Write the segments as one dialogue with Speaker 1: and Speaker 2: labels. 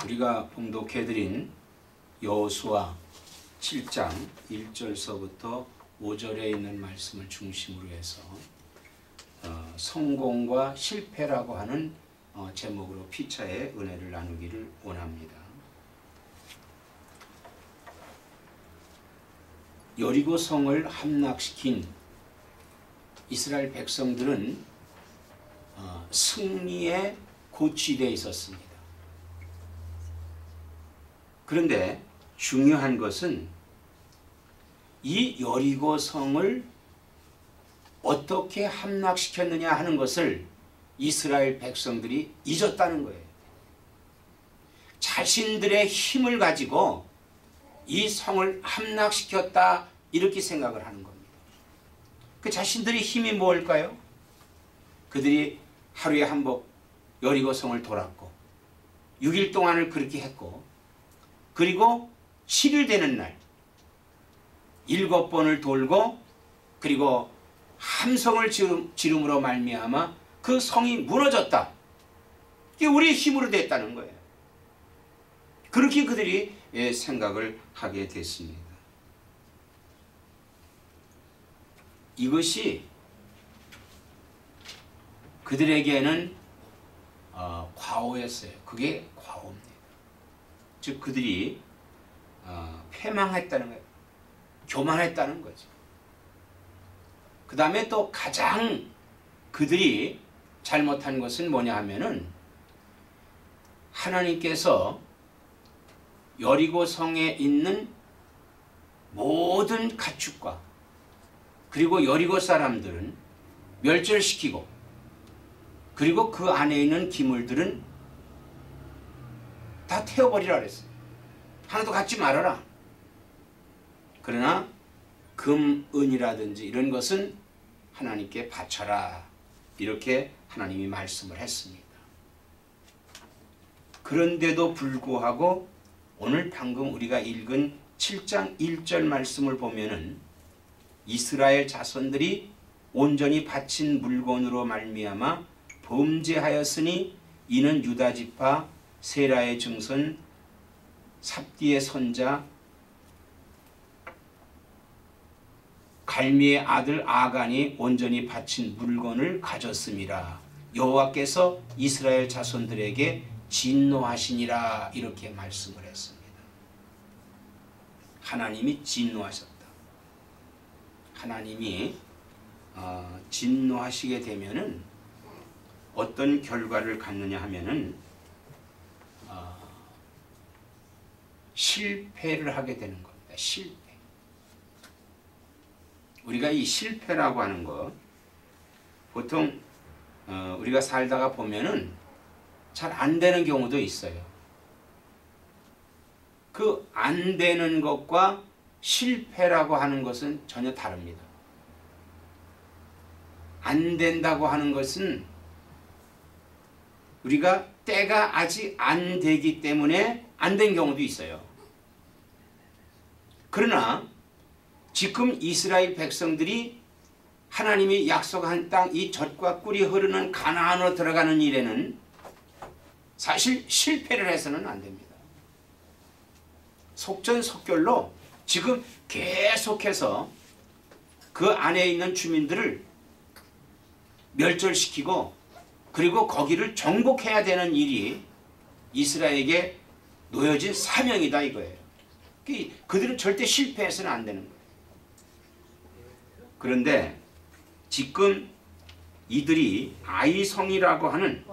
Speaker 1: 우리가 봉독해드린 여호수아 7장 1절서부터 5절에 있는 말씀을 중심으로 해서 성공과 실패라고 하는 제목으로 피차의 은혜를 나누기를 원합니다. 여리고 성을 함락시킨 이스라엘 백성들은 승리에 고취되어 있었습니다. 그런데 중요한 것은 이 여리고 성을 어떻게 함락시켰느냐 하는 것을 이스라엘 백성들이 잊었다는 거예요. 자신들의 힘을 가지고 이 성을 함락시켰다 이렇게 생각을 하는 겁니다. 그 자신들의 힘이 뭘까요? 그들이 하루에 한 번 여리고 성을 돌았고 6일 동안을 그렇게 했고, 그리고 7일 되는 날 7번을 돌고 그리고 함성을 지름으로 말미암아 그 성이 무너졌다. 이게 우리의 힘으로 됐다는 거예요. 그렇게 그들이 생각을 하게 됐습니다. 이것이 그들에게는 과오였어요. 그게 과오입니다. 즉 그들이 패망했다는 거예요. 교만했다는 거죠. 그 다음에 또 가장 그들이 잘못한 것은 뭐냐 하면은 하나님께서 여리고 성에 있는 모든 가축과 그리고 여리고 사람들은 멸절시키고, 그리고 그 안에 있는 기물들은 다 태워버리라 그랬어요. 하나도 갖지 말아라. 그러나 금, 은이라든지 이런 것은 하나님께 바쳐라. 이렇게 하나님이 말씀을 했습니다. 그런데도 불구하고 오늘 방금 우리가 읽은 7장 1절 말씀을 보면은 이스라엘 자손들이 온전히 바친 물건으로 말미암아 범죄하였으니 이는 유다 지파 세라의 증손 삽디의 손자 갈미의 아들 아간이 온전히 바친 물건을 가졌음이라. 여호와께서 이스라엘 자손들에게 진노하시니라. 이렇게 말씀을 했습니다. 하나님이 진노하셨다. 하나님이 진노하시게 되면은 어떤 결과를 갖느냐 하면은 실패를 하게 되는 겁니다. 실패. 우리가 이 실패라고 하는 것, 보통 우리가 살다가 보면은 잘 안 되는 경우도 있어요. 그 안 되는 것과 실패라고 하는 것은 전혀 다릅니다. 안 된다고 하는 것은 우리가 때가 아직 안 되기 때문에 안 된 경우도 있어요. 그러나 지금 이스라엘 백성들이 하나님이 약속한 땅, 이 젖과 꿀이 흐르는 가나안으로 들어가는 일에는 사실 실패를 해서는 안 됩니다. 속전속결로 지금 계속해서 그 안에 있는 주민들을 멸절시키고 그리고 거기를 정복해야 되는 일이 이스라엘에게 놓여진 사명이다 이거예요. 그들은 절대 실패해서는 안 되는 거예요. 그런데 지금 이들이 아이성이라고 하는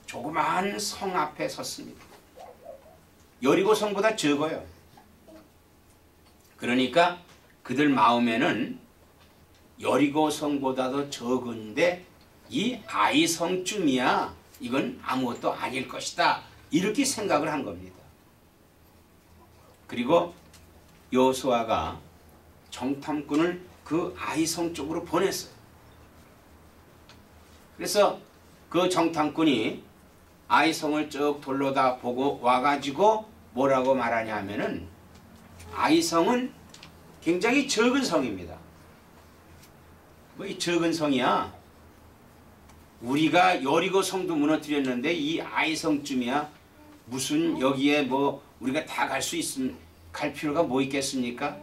Speaker 1: 조그마한 성 앞에 섰습니다. 여리고 성보다 적어요. 그러니까 그들 마음에는 여리고 성보다도 적은데 이 아이성쯤이야 이건 아무것도 아닐 것이다 이렇게 생각을 한 겁니다. 그리고 여호수아가 정탐꾼을 그 아이성 쪽으로 보냈어요. 그래서 그 정탐꾼이 아이성을 쭉 돌려다 보고 와가지고 뭐라고 말하냐 하면은 아이성은 굉장히 적은 성입니다. 뭐 이 적은 성이야. 우리가 여리고 성도 무너뜨렸는데 이 아이성쯤이야 무슨 여기에 뭐 우리가 다 갈 수 있으면 갈 필요가 뭐 있겠습니까?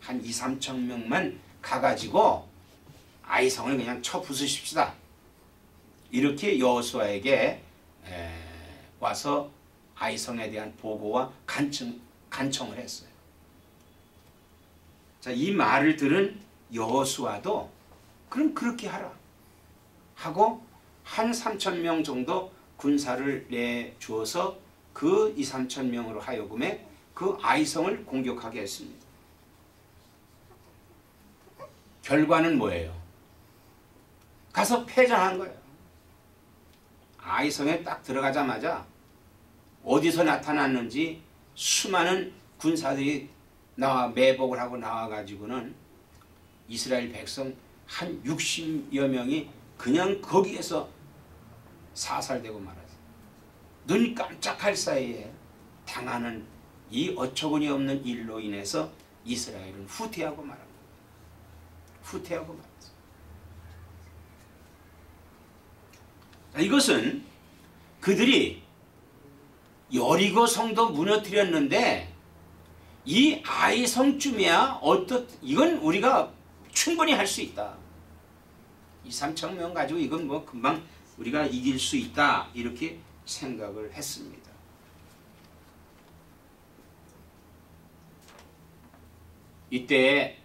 Speaker 1: 한 2, 3천 명만 가가지고 아이성을 그냥 쳐 부수십시다. 이렇게 여호수아에게 와서 아이성에 대한 보고와 간청을 했어요. 자, 이 말을 들은 여호수아도 그럼 그렇게 하라 하고 한 3천 명 정도 군사를 내주어서 그 2, 3천 명으로 하여금에 그 아이성을 공격하게 했습니다. 결과는 뭐예요? 가서 패전한 거예요. 아이성에 딱 들어가자마자 어디서 나타났는지 수많은 군사들이 매복을 하고 나와가지고는 이스라엘 백성 한 60여 명이 그냥 거기에서 사살되고 말았어요. 눈 깜짝할 사이에 당하는 이 어처구니 없는 일로 인해서 이스라엘은 후퇴하고 말합니다. 후퇴하고 말았어요. 이것은 그들이 여리고 성도 무너뜨렸는데 이 아이성쯤이야 이건 우리가 충분히 할 수 있다. 2, 3천 명 가지고 이건 뭐 금방 우리가 이길 수 있다. 이렇게 생각을 했습니다. 이때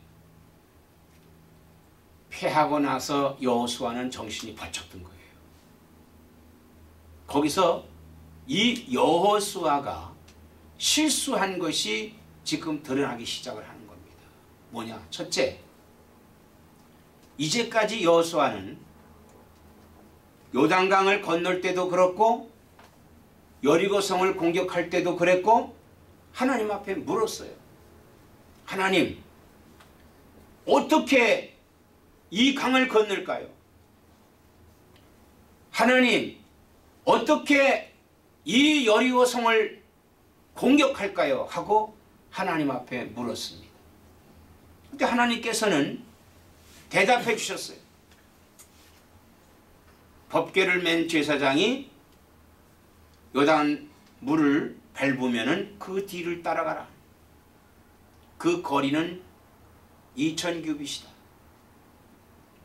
Speaker 1: 패하고 나서 여호수아는 정신이 번쩍 든 거예요. 거기서 이 여호수아가 실수한 것이 지금 드러나기 시작을 하는 겁니다. 뭐냐? 첫째, 이제까지 여호수아는 요단강을 건널 때도 그렇고 여리고성을 공격할 때도 그랬고 하나님 앞에 물었어요. 하나님, 어떻게 이 강을 건널까요? 하나님, 어떻게 이 여리고성을 공격할까요? 하고 하나님 앞에 물었습니다. 근데 하나님께서는 대답해 주셨어요. 법궤를 맨 제사장이 요단 물을 밟으면은 그 뒤를 따라가라. 그 거리는 2000규빗이다.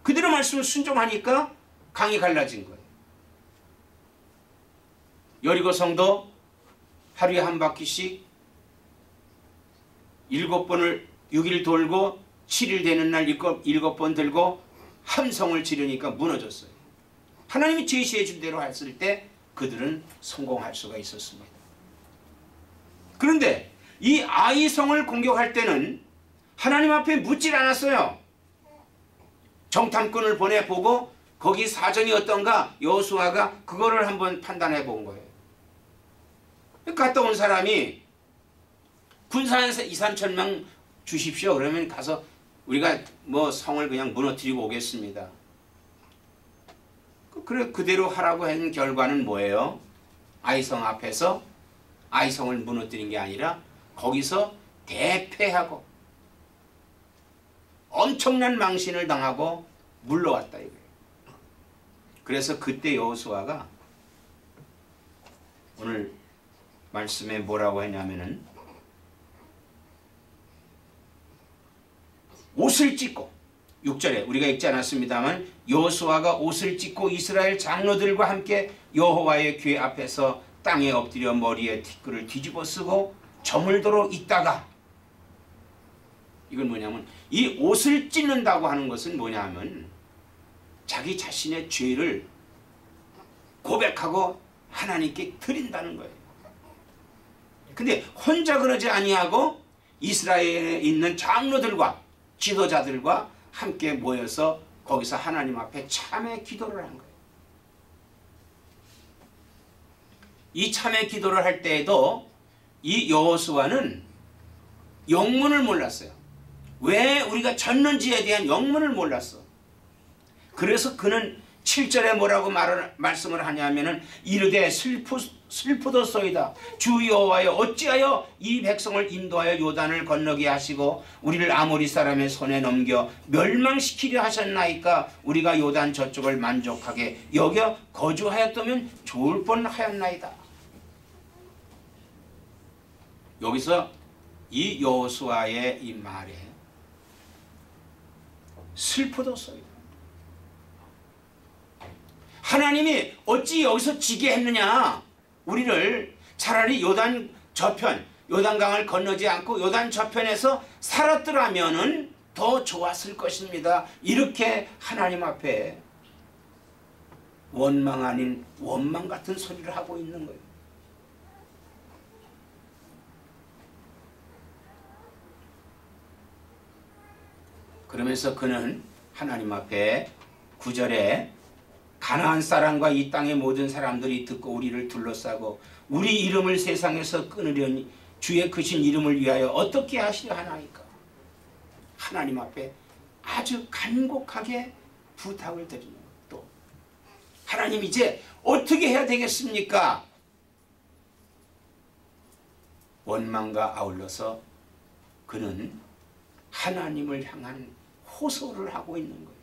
Speaker 1: 그대로 말씀을 순종하니까 강이 갈라진 거예요. 여리고성도 하루에 한 바퀴씩 7번을 6일 돌고 7일 되는 날 7번 들고 함성을 지르니까 무너졌어요. 하나님이 제시해 준 대로 했을 때 그들은 성공할 수가 있었습니다. 그런데 이 아이성을 공격할 때는 하나님 앞에 묻질 않았어요. 정탐꾼을 보내보고 거기 사정이 어떤가 여호수아가 그거를 한번 판단해 본 거예요. 갔다 온 사람이 군사 한 2, 3천 명 주십시오. 그러면 가서 우리가 뭐 성을 그냥 무너뜨리고 오겠습니다. 그래 그대로 하라고 한 결과는 뭐예요? 아이성 앞에서 아이성을 무너뜨린 게 아니라 거기서 대패하고 엄청난 망신을 당하고 물러왔다 이거예요. 그래서 그때 여호수아가 오늘 말씀에 뭐라고 했냐면은 옷을 찢고 6절에 우리가 읽지 않았습니다만 여호수아가 옷을 찢고 이스라엘 장로들과 함께 여호와의 궤 앞에서 땅에 엎드려 머리에 티끌을 뒤집어 쓰고 저물도록 있다가 이건 뭐냐면 이 옷을 찢는다고 하는 것은 뭐냐면 자기 자신의 죄를 고백하고 하나님께 드린다는 거예요. 근데 혼자 그러지 아니하고 이스라엘에 있는 장로들과 지도자들과 함께 모여서 거기서 하나님 앞에 참회 기도를 한 거예요. 이 참회 기도를 할 때에도 이 여호수아는 영문을 몰랐어요. 왜 우리가 졌는지에 대한 영문을 몰랐어. 그래서 그는 7절에 뭐라고 말씀을 하냐면은 이르되 슬프도소이다. 주 여호와여 어찌하여 이 백성을 인도하여 요단을 건너게 하시고 우리를 아모리 사람의 손에 넘겨 멸망시키려 하셨나이까. 우리가 요단 저쪽을 만족하게 여겨 거주하였다면 좋을 뻔하였나이다. 여기서 이 여호수아의 이 말에 슬퍼도 써요. 하나님이 어찌 여기서 지게 했느냐? 우리를 차라리 요단 저편, 요단강을 건너지 않고 요단 저편에서 살았더라면은 더 좋았을 것입니다. 이렇게 하나님 앞에 원망 아닌 원망 같은 소리를 하고 있는 거예요. 그러면서 그는 하나님 앞에 9절에 가나안 사람과 이 땅의 모든 사람들이 듣고 우리를 둘러싸고 우리 이름을 세상에서 끊으려니 주의 크신 이름을 위하여 어떻게 하시려 하나이까? 하나님 앞에 아주 간곡하게 부탁을 드리는 거예요. 또 하나님 이제 어떻게 해야 되겠습니까? 원망과 아울러서 그는 하나님을 향한 호소를 하고 있는 거예요.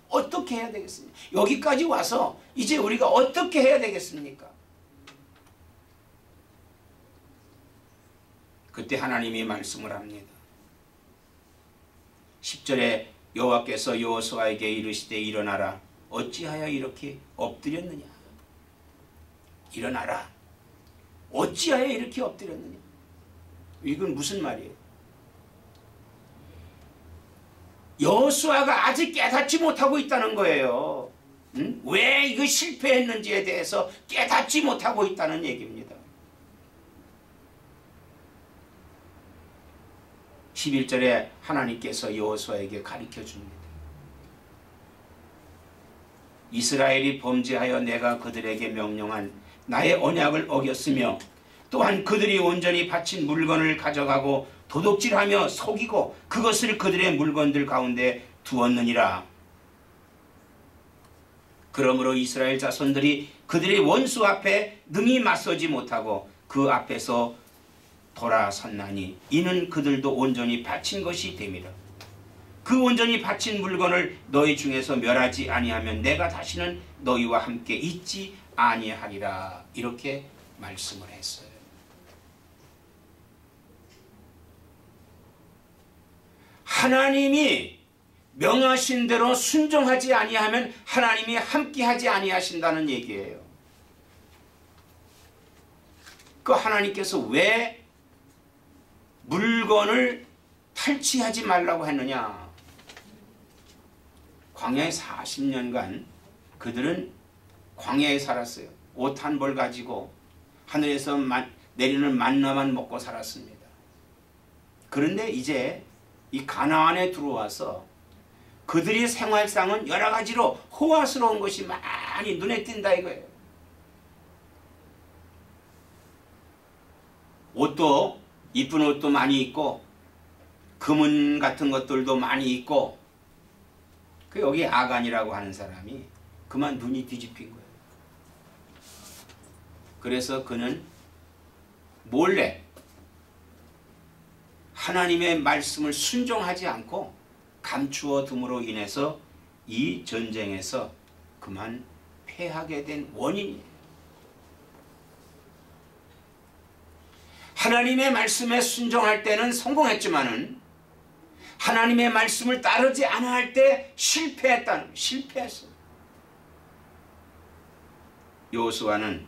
Speaker 1: 어떻게 해야 되겠습니까? 여기까지 와서 이제 우리가 어떻게 해야 되겠습니까? 그때 하나님이 말씀을 합니다. 10절에 여호와께서 여호수아에게 이르시되 일어나라. 어찌하여 이렇게 엎드렸느냐? 일어나라. 어찌하여 이렇게 엎드렸느냐? 이건 무슨 말이에요? 여호수아가 아직 깨닫지 못하고 있다는 거예요. 응? 왜 이거 실패했는지에 대해서 깨닫지 못하고 있다는 얘기입니다. 11절에 하나님께서 여호수아에게 가르쳐 줍니다. 이스라엘이 범죄하여 내가 그들에게 명령한 나의 언약을 어겼으며 또한 그들이 온전히 바친 물건을 가져가고 도둑질하며 속이고 그것을 그들의 물건들 가운데 두었느니라. 그러므로 이스라엘 자손들이 그들의 원수 앞에 능히 맞서지 못하고 그 앞에서 돌아섰나니 이는 그들도 온전히 바친 것이 됨이라. 그 온전히 바친 물건을 너희 중에서 멸하지 아니하면 내가 다시는 너희와 함께 있지 아니하리라. 이렇게 말씀을 했어요. 하나님이 명하신 대로 순종하지 아니하면 하나님이 함께하지 아니하신다는 얘기예요. 그 하나님께서 왜 물건을 탈취하지 말라고 했느냐? 광야에 40년간 그들은 광야에 살았어요. 옷 한 벌 가지고 하늘에서 내리는 만나만 먹고 살았습니다. 그런데 이제 이 가나안에 들어와서 그들의 생활상은 여러 가지로 호화스러운 것이 많이 눈에 띈다 이거예요. 옷도 이쁜 옷도 많이 있고 금은 같은 것들도 많이 있고 그 여기 아간이라고 하는 사람이 그만 눈이 뒤집힌 거예요. 그래서 그는 몰래 하나님의 말씀을 순종하지 않고 감추어 둠으로 인해서 이 전쟁에서 그만 패하게 된 원인이에요. 하나님의 말씀에 순종할 때는 성공했지만은 하나님의 말씀을 따르지 않아 할 때 실패했어요. 여호수아는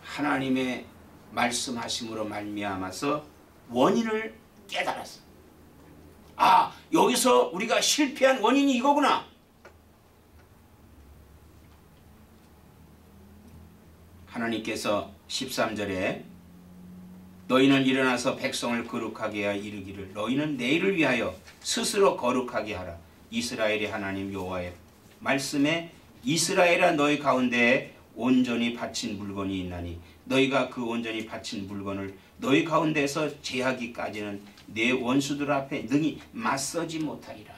Speaker 1: 하나님의 말씀하심으로 말미암아서 원인을 깨달았어. 아, 여기서 우리가 실패한 원인이 이거구나. 하나님께서 13절에 너희는 일어나서 백성을 거룩하게 하여 이르기를 너희는 내일을 위하여 스스로 거룩하게 하라. 이스라엘의 하나님 여호와의 말씀에 이스라엘아 너희 가운데에 온전히 바친 물건이 있나니 너희가 그 온전히 바친 물건을 너희 가운데서 제하기까지는 내 원수들 앞에 능히 맞서지 못하리라.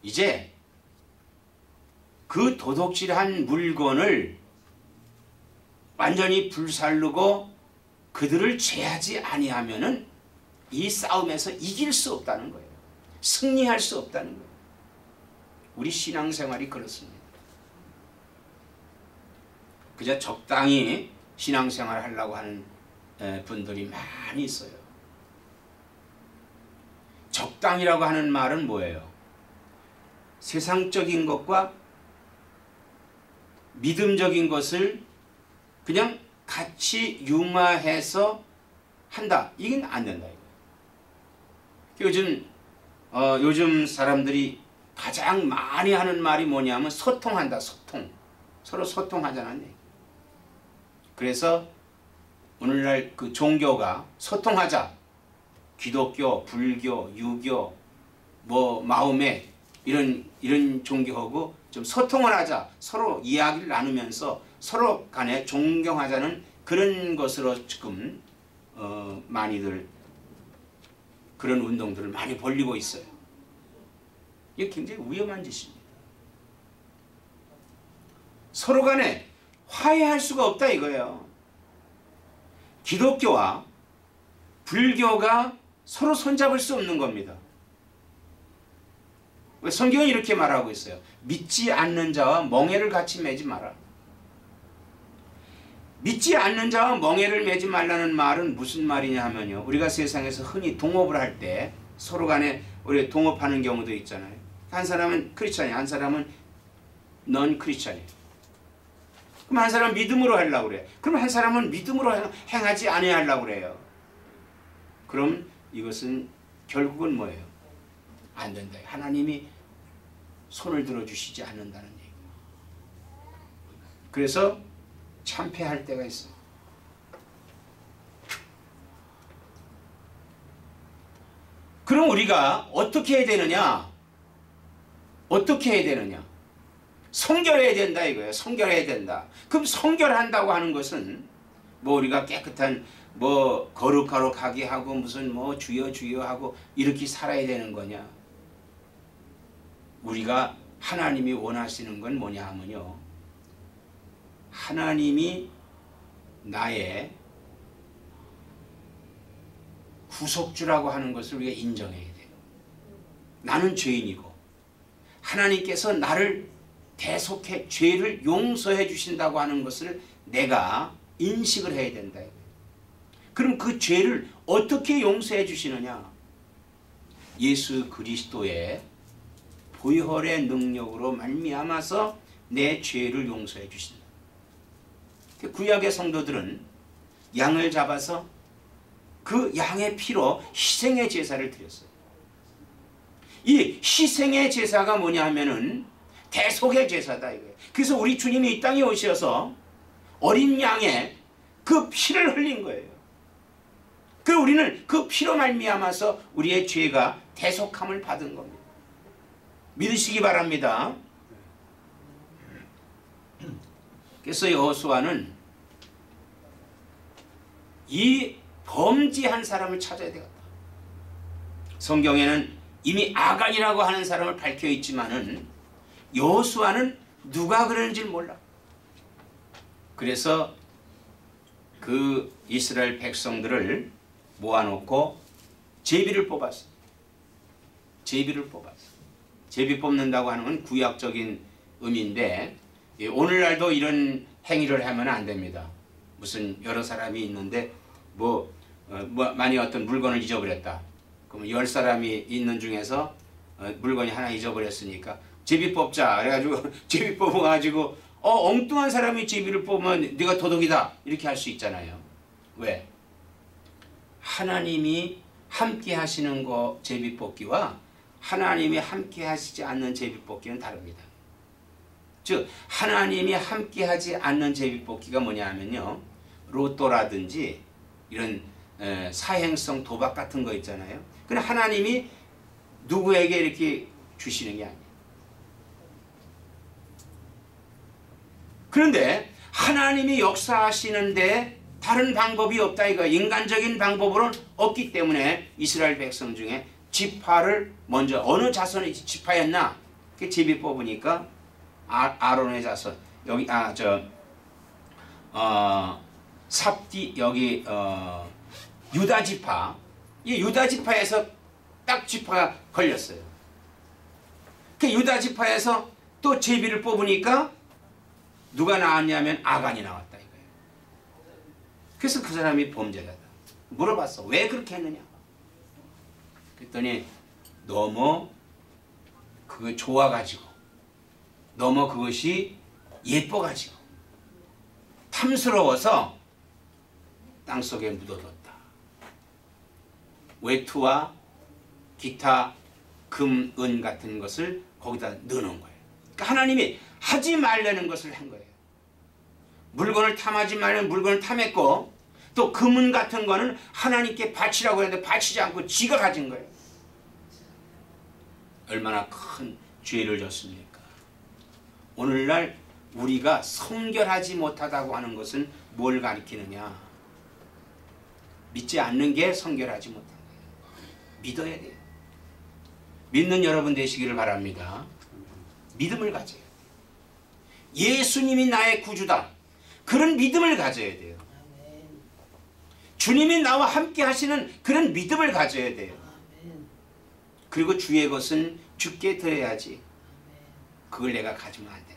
Speaker 1: 이제 그 도둑질한 물건을 완전히 불살르고 그들을 제하지 아니하면은 이 싸움에서 이길 수 없다는 거예요. 승리할 수 없다는 거예요. 우리 신앙생활이 그렇습니다. 그저 적당히 신앙생활 하려고 하는 분들이 많이 있어요. 적당이라고 하는 말은 뭐예요? 세상적인 것과 믿음적인 것을 그냥 같이 융화해서 한다. 이건 안 된다. 요즘 사람들이 가장 많이 하는 말이 뭐냐면 소통한다. 소통. 서로 소통하자는 얘기. 그래서 오늘날 그 종교가 소통하자. 기독교, 불교, 유교, 뭐 마음에 이런 종교하고 좀 소통을 하자. 서로 이야기를 나누면서 서로 간에 존경하자는 그런 것으로 지금 많이들 그런 운동들을 많이 벌리고 있어요. 이게 굉장히 위험한 짓입니다. 서로 간에 화해할 수가 없다 이거예요. 기독교와 불교가 서로 손잡을 수 없는 겁니다. 성경이 이렇게 말하고 있어요. 믿지 않는 자와 멍에를 같이 매지 마라. 믿지 않는 자와 멍에를 매지 말라는 말은 무슨 말이냐 하면요. 우리가 세상에서 흔히 동업을 할 때 서로 간에 우리 동업하는 경우도 있잖아요. 한 사람은 크리스찬이야. 한 사람은 넌 크리스찬이야. 그럼 한 사람은 믿음으로 하려고 그래. 그럼 한 사람은 믿음으로 행하지 않아야 하려고 그래요. 그럼 이것은 결국은 뭐예요? 안 된다. 하나님이 손을 들어주시지 않는다는 얘기예요. 그래서 참패할 때가 있어요. 그럼 우리가 어떻게 해야 되느냐? 어떻게 해야 되느냐? 성결해야 된다 이거예요. 성결해야 된다. 그럼 성결한다고 하는 것은 뭐 우리가 깨끗한 뭐 거룩하게 하고 무슨 뭐 주여 하고 이렇게 살아야 되는 거냐? 우리가 하나님이 원하시는 건 뭐냐 하면요. 하나님이 나의 구속주라고 하는 것을 우리가 인정해야 돼요. 나는 죄인이고 하나님께서 나를 대속해 죄를 용서해 주신다고 하는 것을 내가 인식을 해야 된다. 그럼 그 죄를 어떻게 용서해 주시느냐? 예수 그리스도의 보혈의 능력으로 말미암아서 내 죄를 용서해 주신다. 구약의 성도들은 양을 잡아서 그 양의 피로 희생의 제사를 드렸어요. 이 희생의 제사가 뭐냐 하면은 대속의 제사다 이거예요. 그래서 우리 주님이 이 땅에 오셔서 어린 양의 그 피를 흘린 거예요. 그 우리는 그 피로 말미암아서 우리의 죄가 대속함을 받은 겁니다. 믿으시기 바랍니다. 그래서 여호수아는 이 범죄한 사람을 찾아야 되겠다. 성경에는 이미 아간이라고 하는 사람을 밝혀 있지만은 여호수아는 누가 그러는지 몰라. 그래서 그 이스라엘 백성들을 모아놓고 제비를 뽑았어. 제비를 뽑았어. 제비 뽑는다고 하는 건 구약적인 의미인데 오늘날도 이런 행위를 하면 안 됩니다. 무슨 여러 사람이 있는데 만약 어떤 물건을 잊어버렸다. 그러면 10사람이 있는 중에서 물건이 하나 잊어버렸으니까 제비 뽑자. 그래가지고 제비 뽑아가지고 엉뚱한 사람이 제비를 뽑으면 네가 도둑이다. 이렇게 할 수 있잖아요. 왜? 하나님이 함께 하시는 거 제비 뽑기와 하나님이 함께 하시지 않는 제비 뽑기는 다릅니다. 즉 하나님이 함께 하지 않는 제비 뽑기가 뭐냐 하면요. 로또라든지 이런 사행성 도박 같은 거 있잖아요. 근데 하나님이 누구에게 이렇게 주시는 게 아니에요. 그런데 하나님이 역사하시는데 다른 방법이 없다 이거. 인간적인 방법으로는 없기 때문에 이스라엘 백성 중에 지파를 먼저 어느 자손이 지파였나? 그 제비 뽑으니까 아론의 자손 여기 삽디 여기 유다 지파. 이 유다 지파에서 딱 지파가 걸렸어요. 그 유다 지파에서 또 제비를 뽑으니까 누가 나왔냐면 아간이 나왔다 이거예요. 그래서 그 사람이 범죄자다. 물어봤어. 왜 그렇게 했느냐? 그랬더니 너무 그거 좋아가지고, 너무 그것이 예뻐가지고, 탐스러워서 땅속에 묻어뒀다. 외투와 기타 금, 은 같은 것을 거기다 넣어놓은 거예요. 그러니까 하나님이 하지 말라는 것을 한 거예요. 물건을 탐하지 말라는 물건을 탐했고, 또 금은 같은 거는 하나님께 바치라고 했는데 바치지 않고 지가 가진 거예요. 얼마나 큰 죄를 졌습니까? 오늘날 우리가 성결하지 못하다고 하는 것은 뭘 가리키느냐? 믿지 않는 게 성결하지 못한 거예요. 믿어야 돼요. 믿는 여러분 되시기를 바랍니다. 믿음을 가져야 돼요. 예수님이 나의 구주다. 그런 믿음을 가져야 돼요. 주님이 나와 함께 하시는 그런 믿음을 가져야 돼요. 그리고 주의 것은 주께 드려야지. 그걸 내가 가지면 안 된다.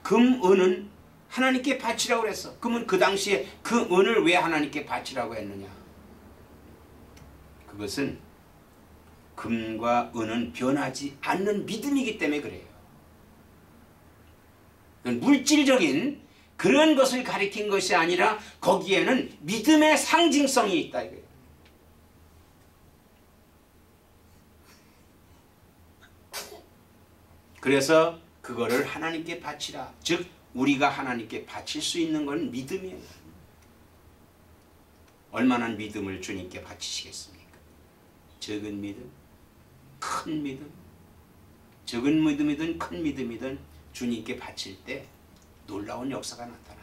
Speaker 1: 금, 은은 하나님께 바치라고 그랬어. 그러면 그 당시에 그 은을 왜 하나님께 바치라고 했느냐? 그것은 금과 은은 변하지 않는 믿음이기 때문에 그래요. 물질적인 그런 것을 가리킨 것이 아니라 거기에는 믿음의 상징성이 있다 이거예요. 그래서 그거를 하나님께 바치라. 즉 우리가 하나님께 바칠 수 있는 건 믿음이에요. 얼마나 믿음을 주님께 바치시겠습니까? 적은 믿음, 큰 믿음, 적은 믿음이든 큰 믿음이든 주님께 바칠 때 놀라운 역사가 나타나요.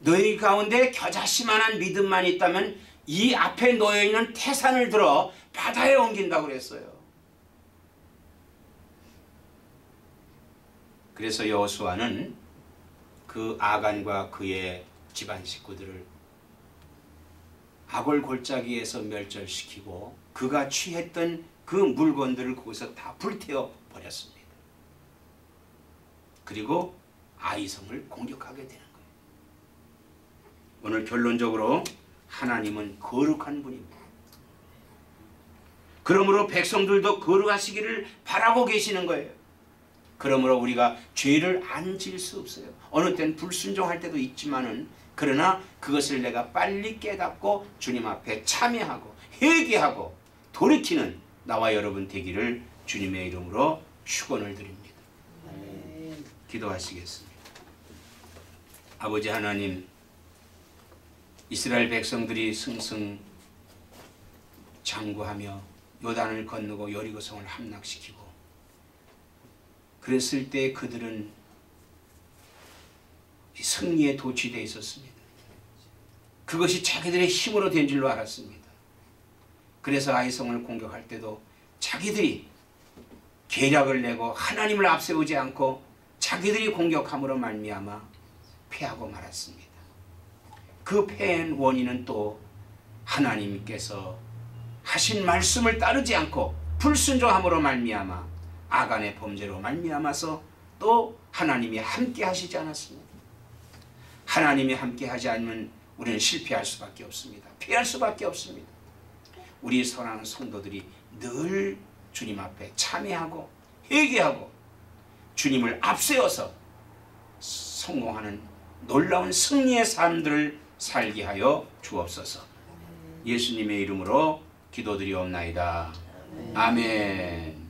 Speaker 1: 너희 가운데 겨자씨만한 믿음만 있다면 이 앞에 놓여있는 태산을 들어 바다에 옮긴다고 그랬어요. 그래서 여호수아는 그 아간과 그의 집안 식구들을 아골 골짜기에서 멸절시키고 그가 취했던 그 물건들을 거기서 다 불태워 버렸습니다. 그리고 아이성을 공격하게 되는 거예요. 오늘 결론적으로 하나님은 거룩한 분입니다. 그러므로 백성들도 거룩하시기를 바라고 계시는 거예요. 그러므로 우리가 죄를 안 지을 수 없어요. 어느 때는 불순종할 때도 있지만은 그러나 그것을 내가 빨리 깨닫고 주님 앞에 참여하고 회개하고 돌이키는 나와 여러분 되기를 주님의 이름으로 축원을 드립니다. 기도하시겠습니다. 아버지 하나님, 이스라엘 백성들이 승승장구하며 요단을 건너고 여리고성을 함락시키고 그랬을 때 그들은 승리에 도취되어 있었습니다. 그것이 자기들의 힘으로 된 줄로 알았습니다. 그래서 아이성을 공격할 때도 자기들이 계략을 내고 하나님을 앞세우지 않고 자기들이 공격함으로 말미암아 패하고 말았습니다. 그 패의 원인은 또 하나님께서 하신 말씀을 따르지 않고 불순종함으로 말미암아 아간의 범죄로 말미암아서 또 하나님이 함께 하시지 않았습니다. 하나님이 함께 하지 않으면 우리는 실패할 수밖에 없습니다. 피할 수밖에 없습니다. 우리 사랑하는 성도들이 늘 주님 앞에 참여하고 회개하고 주님을 앞세워서 성공하는 놀라운 승리의 삶들을 살게 하여 주옵소서. 예수님의 이름으로 기도드리옵나이다. 아멘.